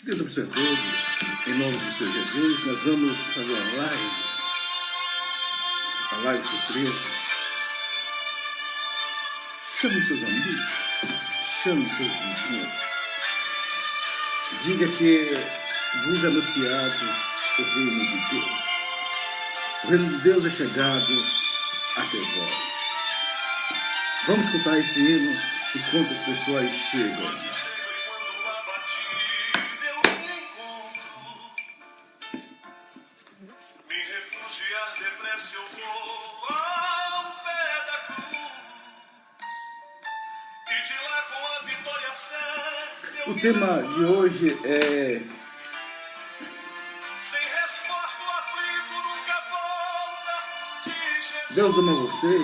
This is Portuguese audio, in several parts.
Deus abençoe a todos. Em nome do Senhor Jesus, nós vamos fazer uma live surpresa. Chame os seus amigos, chame os seus vizinhos. Diga que vos anunciado o reino de Deus. O reino de Deus é chegado até vós. Vamos escutar esse hino enquanto as pessoas chegam. Depressa eu vou ao pé da cruz e de lá com a vitória certa. O tema de hoje é sem resposta, o aflito nunca volta de Jesus. Deus ama você.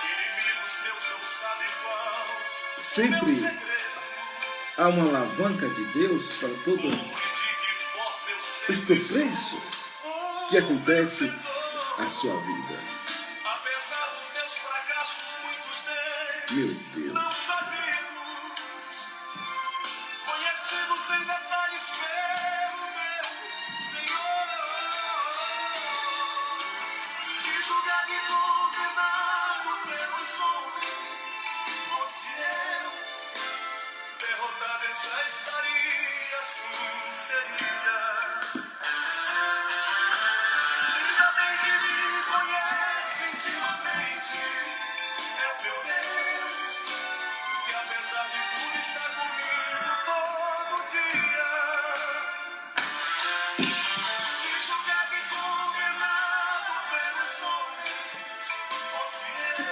Inimigos teus não sabem qual Sempre meu segredo. há uma alavanca de Deus para todos os tropeços que acontece à sua vida. Apesar dos meus fracassos, muitos Meu deles Deus. não sabidos, conhecidos em detalhes pelo meu Senhor. Se julgado e condenado pelos homens, fosse eu, derrotado eu já estaria, assim seria. Intimamente é o meu Deus, que apesar de tudo está comigo todo dia. Se julgado e condenado pelos homens, fosse eu,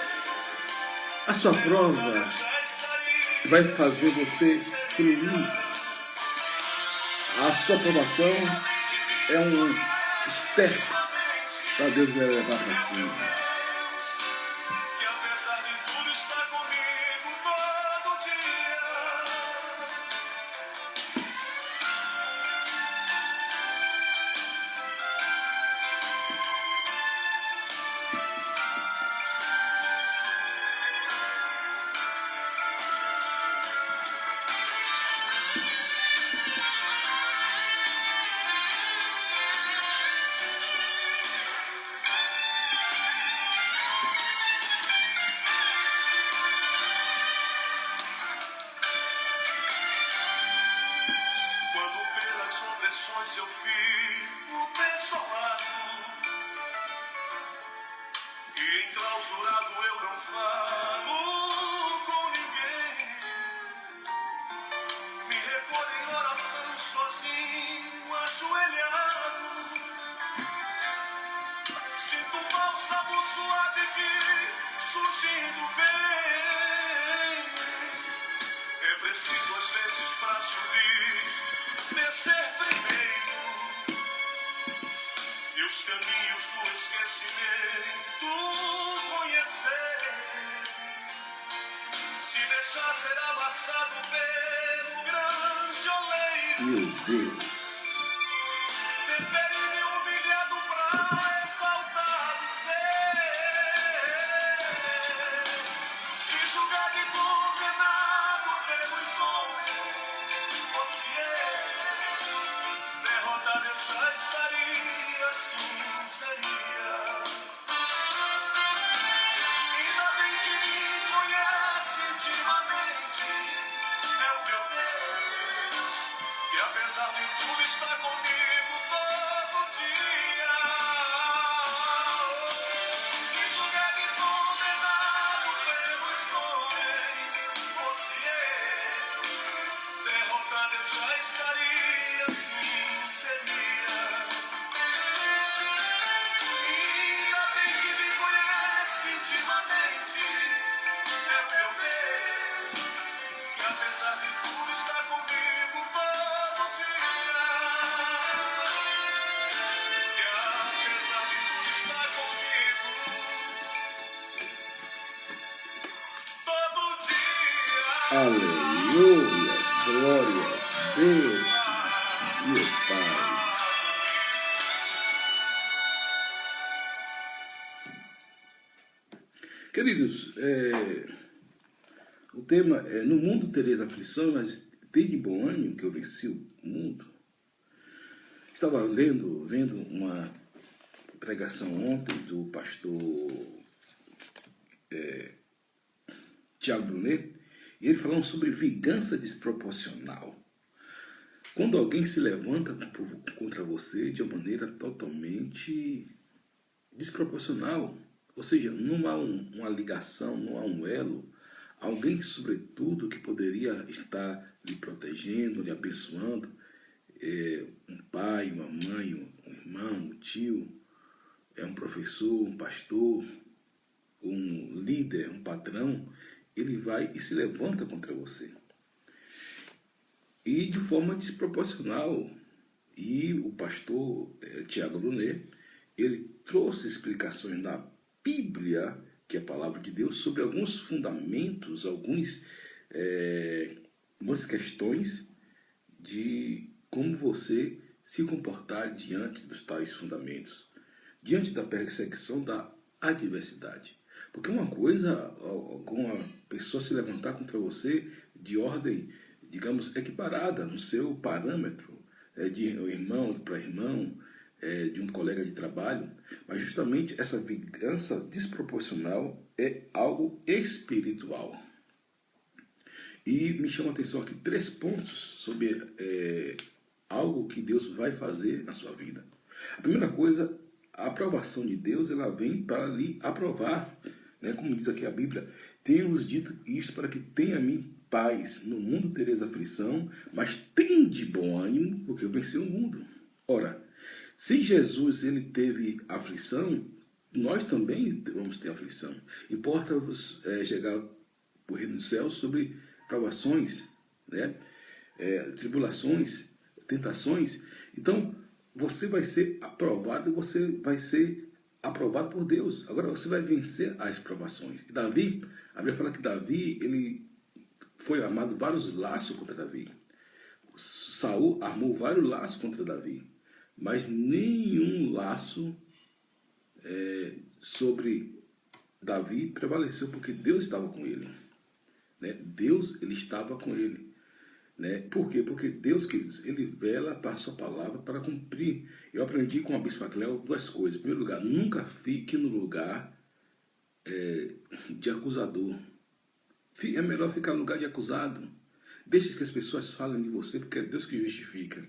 A sua prova já estaria vai fazer você fluir. A sua aprovação é um step para Deus me levar para cima. que apesar de tudo está comigo todo dia. Quando pelas opressões eu fico desolado e enclausurado eu não falo com ninguém, me recolho em oração sozinho, ajoelhado, sinto um bálsamo suave que surgindo vem. É preciso às vezes para subir, descer primeiro, e os caminhos do esquecimento conhecer. Se deixar ser amassado pelo grande oleiro, Meu Deus. ser ferido e humilhado pra exaltado ser. Se julgado e condenado pelos homens, fosse eu, derrotado eu já estaria, assim seria. Ainda bem que me conhece intimamente, é o meu Deus, que apesar de tudo está comigo todo dia. Se julgado e condenado pelos homens, fosse eu, derrotado eu já estaria, assim seria. Ainda bem que me conhece intimamente, é o meu Deus, que apesar de tudo está comigo todo dia. Que apesar de tudo está comigo todo dia. Aleluia. Glória a Deus, meu Pai. Queridos, o tema é: no mundo tereis aflição, mas tem de bom ânimo que eu venci o mundo. Estava vendo uma pregação ontem do pastor Tiago Brunet, e ele falando sobre vingança desproporcional. Quando alguém se levanta contra você de uma maneira totalmente desproporcional, ou seja, não há uma ligação, não há um elo, alguém, sobretudo, que poderia estar lhe protegendo, lhe abençoando, um pai, uma mãe, um irmão, um tio, um professor, um pastor, um líder, um patrão, ele vai e se levanta contra você. E de forma desproporcional. E o pastor Tiago Brunet, ele trouxe explicações na Bíblia, que é a palavra de Deus, sobre alguns fundamentos, algumas questões de como você se comportar diante dos tais fundamentos, diante da perseguição da adversidade. Porque uma coisa, alguma pessoa se levantar contra você de ordem, digamos, equiparada no seu parâmetro, de irmão para irmão, de um colega de trabalho, mas justamente essa vingança desproporcional é algo espiritual. E me chama a atenção aqui 3 pontos sobre algo que Deus vai fazer na sua vida. A primeira coisa, a aprovação de Deus, ela vem para lhe aprovar. Como diz aqui a Bíblia, tenho-vos dito isto para que tenha a mim paz. No mundo tereis aflição, mas tende bom ânimo, porque eu venci o mundo. Ora, se Jesus ele teve aflição, nós também vamos ter aflição. Importa-vos chegar ao reino dos céus sobre provações, tribulações, tentações. Então, você vai ser aprovado, você vai ser aprovado por Deus. Agora você vai vencer as provações. E Davi, a Bíblia fala que Davi, ele foi armado vários laços contra Davi. Saul armou vários laços contra Davi, mas nenhum laço sobre Davi prevaleceu, porque Deus estava com ele. Deus, ele estava com ele. Por quê? Porque Deus, queridos, ele vela para a sua palavra para cumprir. Eu aprendi com a Bispa Cléo 2 coisas. Em primeiro lugar, nunca fique no lugar de acusador. É melhor ficar no lugar de acusado. Deixe que as pessoas falem de você, porque é Deus que justifica.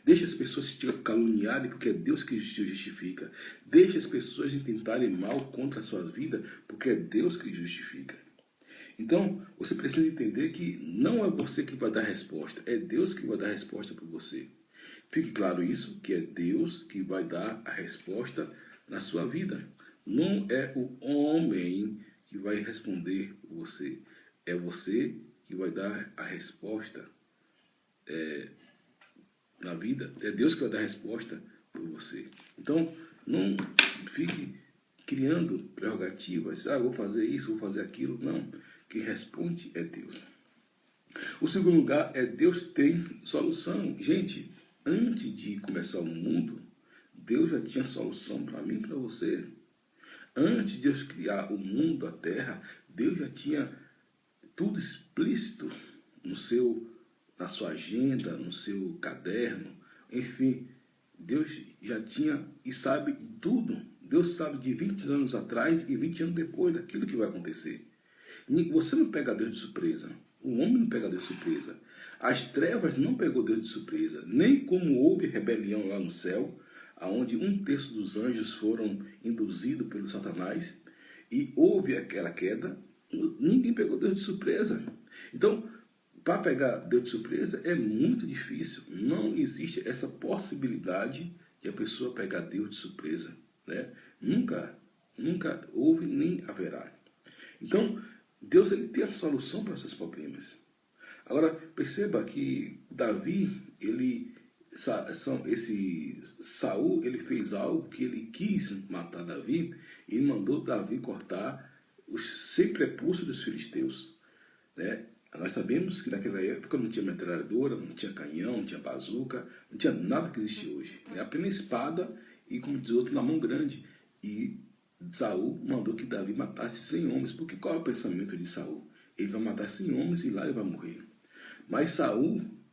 Deixe as pessoas te caluniarem, porque é Deus que te justifica. Deixe as pessoas intentarem mal contra a sua vida, porque é Deus que justifica. Então, você precisa entender que não é você que vai dar a resposta, é Deus que vai dar a resposta por você. Fique claro isso, que é Deus que vai dar a resposta na sua vida. Não é o homem que vai responder por você. É você que vai dar a resposta na vida. É Deus que vai dar a resposta por você. Então, não fique criando prerrogativas. Eu vou fazer isso, vou fazer aquilo. Não. Quem responde é Deus. O segundo lugar é Deus tem solução. Gente, antes de começar o mundo, Deus já tinha solução para mim e para você. Antes de Deus criar o mundo, a terra, Deus já tinha tudo explícito na sua agenda, no seu caderno. Enfim, Deus já tinha e sabe tudo. Deus sabe de 20 anos atrás e 20 anos depois daquilo que vai acontecer. Você não pega Deus de surpresa. O homem não pega Deus de surpresa. As trevas não pegou Deus de surpresa. Nem como houve rebelião lá no céu, onde 1/3 dos anjos foram induzidos pelo Satanás, e houve aquela queda, ninguém pegou Deus de surpresa. Então, para pegar Deus de surpresa é muito difícil. Não existe essa possibilidade de a pessoa pegar Deus de surpresa. Nunca houve nem haverá. Então, Deus ele tem a solução para seus problemas. Agora, perceba que Davi, Saul, ele fez algo que ele quis matar Davi, e mandou Davi cortar os 100 prepúcios dos filisteus. Nós sabemos que naquela época não tinha metralhadora, não tinha canhão, não tinha bazuca, não tinha nada que existe hoje. Apenas espada e, como diz outro, na mão grande. E Saul mandou que Davi matasse 100 homens. Porque qual é o pensamento de Saul? Ele vai matar 100 homens e lá ele vai morrer. Mas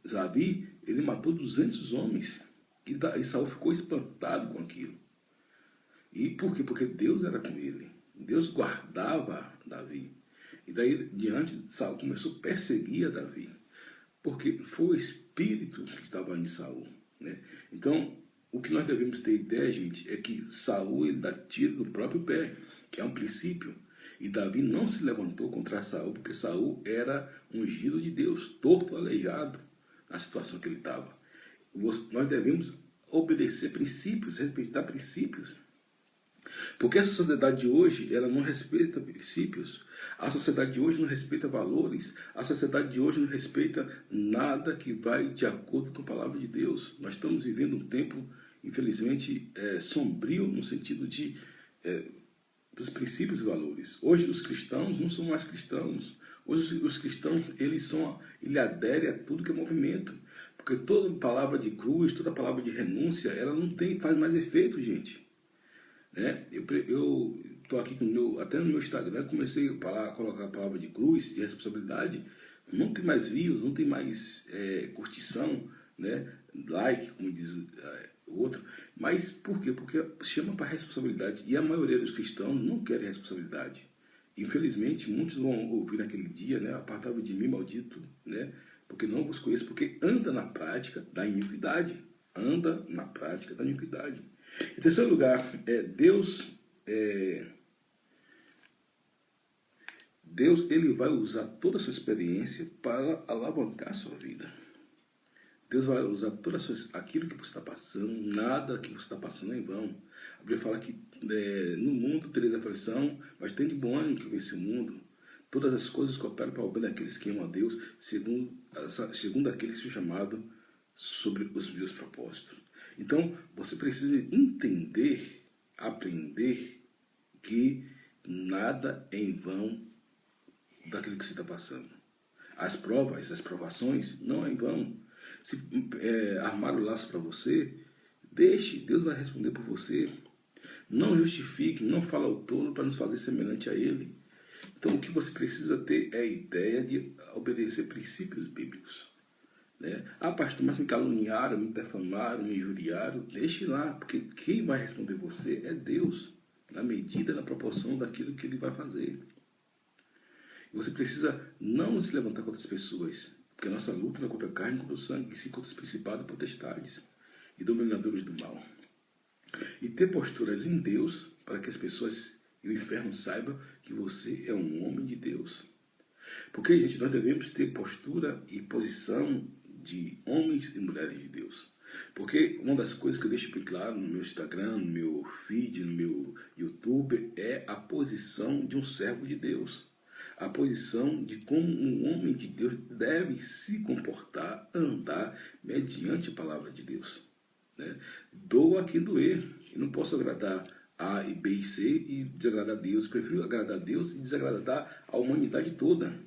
Davi, ele matou 200 homens. E Saul ficou espantado com aquilo. E por quê? Porque Deus era com ele. Deus guardava Davi. E daí, diante, Saul começou a perseguir a Davi. Porque foi o espírito que estava em Saul, né? Então, o que nós devemos ter ideia, gente, é que Saul, ele dá tiro no próprio pé, que é um princípio. E Davi não se levantou contra Saul, porque Saul era ungido de Deus, torto, aleijado, na situação que ele estava. Nós devemos obedecer princípios, respeitar princípios. Porque essa sociedade de hoje, ela não respeita princípios. A sociedade de hoje não respeita valores. A sociedade de hoje não respeita nada que vai de acordo com a palavra de Deus. Nós estamos vivendo um tempo, infelizmente, sombrio no sentido dos princípios e valores. Hoje os cristãos não são mais cristãos. Hoje os cristãos, eles aderem a tudo que é movimento. Porque toda palavra de cruz, toda palavra de renúncia, ela não faz mais efeito, gente. Né? Eu estou aqui até no meu Instagram, comecei a colocar a palavra de cruz, de responsabilidade. Não tem mais views, não tem mais curtição, né? Like, como diz o outro. Mas por quê? Porque chama para responsabilidade. E a maioria dos cristãos não querem responsabilidade. Infelizmente, muitos vão ouvir naquele dia, né? Apartai-vos de mim, maldito, né? Porque não vos conheço, porque anda na prática da iniquidade. Anda na prática da iniquidade. Em terceiro lugar, Deus ele vai usar toda a sua experiência para alavancar a sua vida. Deus vai usar aquilo que você está passando, nada que você está passando é em vão. A Bíblia fala que no mundo tereis aflição, mas tem de bom ânimo que vence o mundo. Todas as coisas cooperam para o bem daqueles que amam a Deus, segundo aqueles que são chamados sobre os meus propósitos. Então, você precisa entender, aprender que nada é em vão daquilo que você está passando. As provas, as provações, não é em vão. Se armar o laço para você, deixe, Deus vai responder por você. Não justifique, não fala ao tolo para nos fazer semelhante a Ele. Então, o que você precisa ter é a ideia de obedecer princípios bíblicos. Pastor, mas me caluniaram, me defamaram, me injuriaram. Deixe lá, porque quem vai responder você é Deus, na medida, na proporção daquilo que Ele vai fazer. Você precisa não se levantar contra as pessoas, porque a nossa luta não é contra a carne, contra o sangue, e sim contra os principados, potestades e dominadores do mal. E ter posturas em Deus, para que as pessoas e o inferno saibam que você é um homem de Deus. Porque, gente, nós devemos ter postura e posição de homens e mulheres de Deus. Porque uma das coisas que eu deixo bem claro no meu Instagram, no meu feed, no meu YouTube, é a posição de um servo de Deus. A posição de como um homem de Deus deve se comportar, andar mediante a palavra de Deus. Né? Doa quem doer. Eu não posso agradar A, B e C e desagradar a Deus. Eu prefiro agradar a Deus e desagradar a humanidade toda.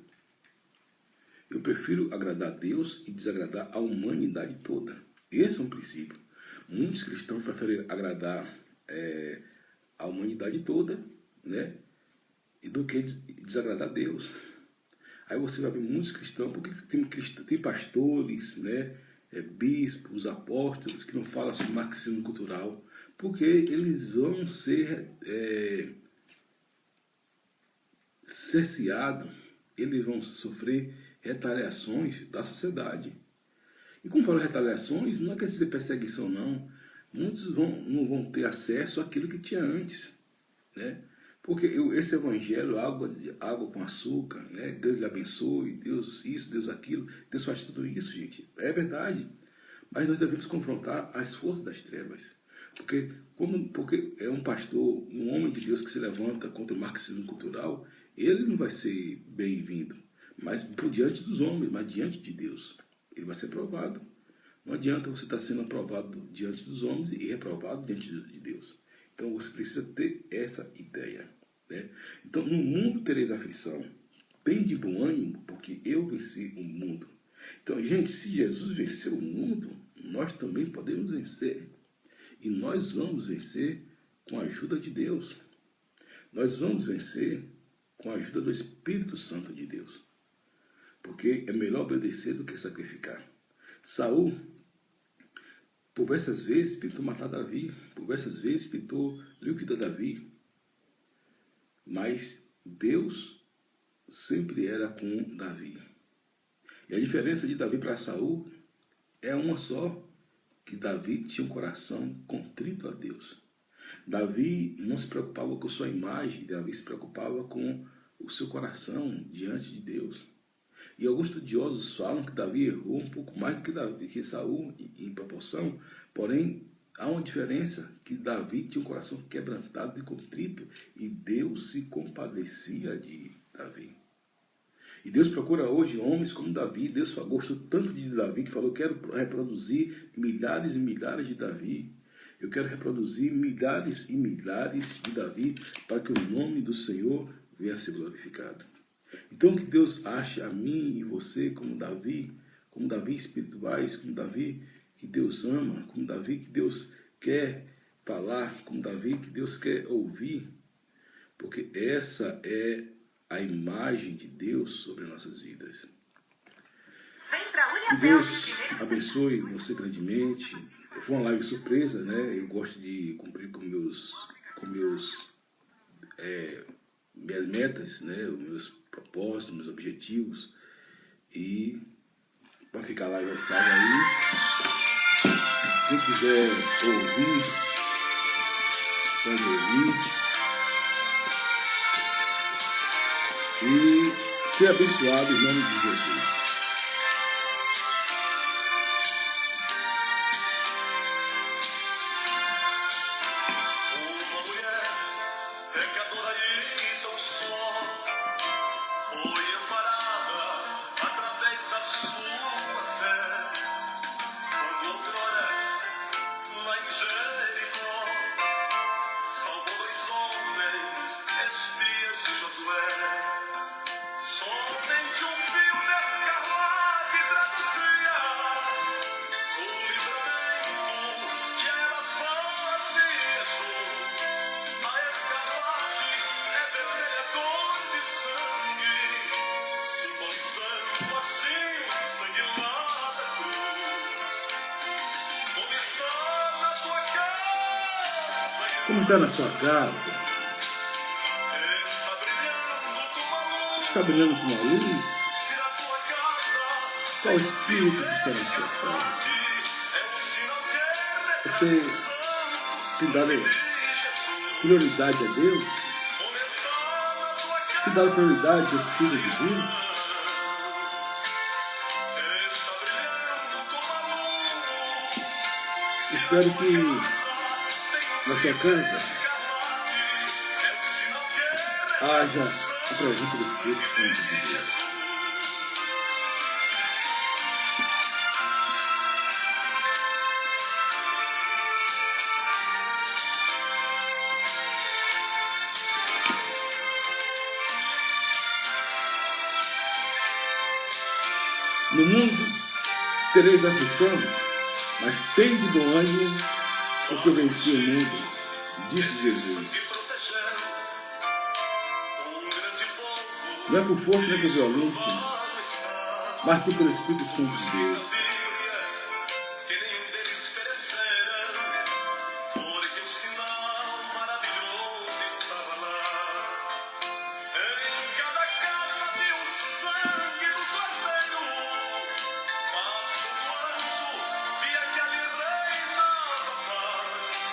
Eu prefiro agradar a Deus e desagradar a humanidade toda. Esse é um princípio. Muitos cristãos preferem agradar a humanidade toda, né? E do que desagradar a Deus. Aí você vai ver muitos cristãos, porque tem pastores, né? Bispos, apóstolos, que não falam sobre marxismo cultural, porque eles vão ser cerceados, eles vão sofrer retaliações da sociedade. E como falo retaliações, não quer dizer perseguição, não. Muitos não vão ter acesso àquilo que tinha antes, né? Porque esse evangelho, água com açúcar, né? Deus lhe abençoe, Deus isso, Deus aquilo, Deus faz tudo isso, gente. É verdade. Mas nós devemos confrontar as forças das trevas. Porque é um pastor, um homem de Deus que se levanta contra o marxismo cultural, ele não vai ser bem-vindo. Mas por diante dos homens, mas diante de Deus, ele vai ser provado. Não adianta você estar sendo aprovado diante dos homens e reprovado diante de Deus. Então você precisa ter essa ideia. Né? Então, no mundo tereis aflição. Tem de bom ânimo, porque eu venci o mundo. Então, gente, se Jesus venceu o mundo, nós também podemos vencer. E nós vamos vencer com a ajuda de Deus. Nós vamos vencer com a ajuda do Espírito Santo de Deus. porque é melhor obedecer do que sacrificar. Saul, por diversas vezes, tentou matar Davi, por diversas vezes tentou liquidar Davi, mas Deus sempre era com Davi. E a diferença de Davi para Saul é uma só, que Davi tinha um coração contrito a Deus. Davi não se preocupava com sua imagem, Davi se preocupava com o seu coração diante de Deus. E alguns estudiosos falam que Davi errou um pouco mais do que Saul em proporção, porém há uma diferença, que Davi tinha um coração quebrantado e contrito e Deus se compadecia de Davi. E Deus procura hoje homens como Davi. Deus gostou tanto de Davi que falou: quero reproduzir milhares e milhares de Davi. Eu quero reproduzir milhares e milhares de Davi para que o nome do Senhor venha a ser glorificado. Então que Deus ache a mim e você como Davi espirituais, como Davi que Deus ama, como Davi que Deus quer falar, como Davi que Deus quer ouvir, porque essa é a imagem de Deus sobre nossas vidas. Que Deus abençoe você grandemente. Foi uma live surpresa, né? Eu gosto de cumprir com minhas metas, né? Os meus propósitos, meus objetivos. E para ficar lá salvo aí. Quem quiser ouvir, pode ouvir. E ser abençoado em nome de Jesus. Uma mulher pecadora e tão só foi amparada através da sua fé. Quando outrora, lá em Jericó, salvou 2 homens, espias de Josué. Somente um fio de escarlate traduzia o livramento que era face de Jesus. A escarlate é vermelha cor de sangue, simbolizando assim o sangue lá da cruz. Como está na tua casa, Como está na sua casa? está brilhando como a luz. Está brilhando com uma luz? Se na tua casa Qual o Espírito que está na sua casa? é um sinal que Você tem dado prioridade a Deus? Tem dado prioridade ao Espírito de Deus? Espero que na sua casa haja a presença do Espírito Santo de Deus. No mundo tereis aflição, mas tende bom ânimo, porque eu venci o mundo, disse Jesus. Não é por força nem por violência, mas sim pelo Espírito Santo de Deus. que nenhum deles perecerá, porque um sinal maravilhoso estava lá. Em cada casa de um sangue do cordeiro, mas o anjo via que ali reinava paz.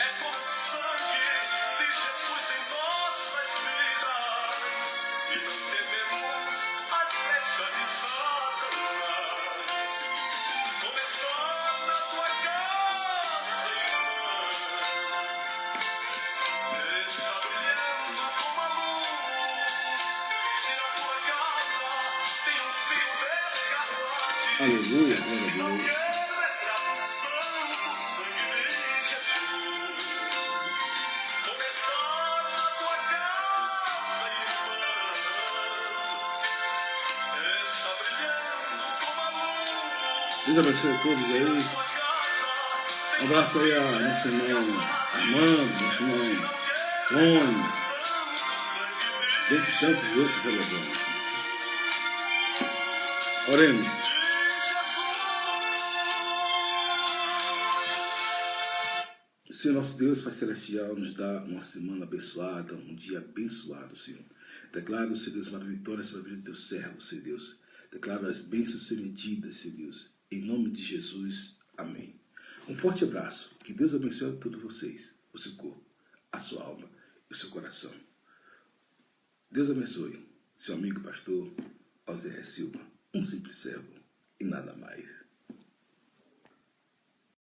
É como o sangue de Jesus em nossas vidas, e não tememos as flechas de Satanás. Como está na tua casa, irmã? Está brilhando como a luz. Se na tua casa tem um fio de escarlate, Aleluia, glória a não Deus. quer retrato santo, sangue de Jesus. Como está na tua casa, irmã? Está brilhando como a luz. Deus abençoe a todos aí. Tua casa Um abraço aí a nosso irmão Armando, nosso irmão Rony, dentre tantos outros celebrando. Oremos. Senhor nosso Deus, Pai Celestial, nos dá uma semana abençoada, um dia abençoado, Senhor. Declaro, Senhor Deus, uma vitória sobre a vida do teu servo, Senhor Deus. Declaro as bênçãos sem medidas, Senhor Deus. Em nome de Jesus, amém. Um forte abraço. Que Deus abençoe a todos vocês, o seu corpo, a sua alma e o seu coração. Deus abençoe. Seu amigo pastor Osé Silva, um simples servo e nada mais.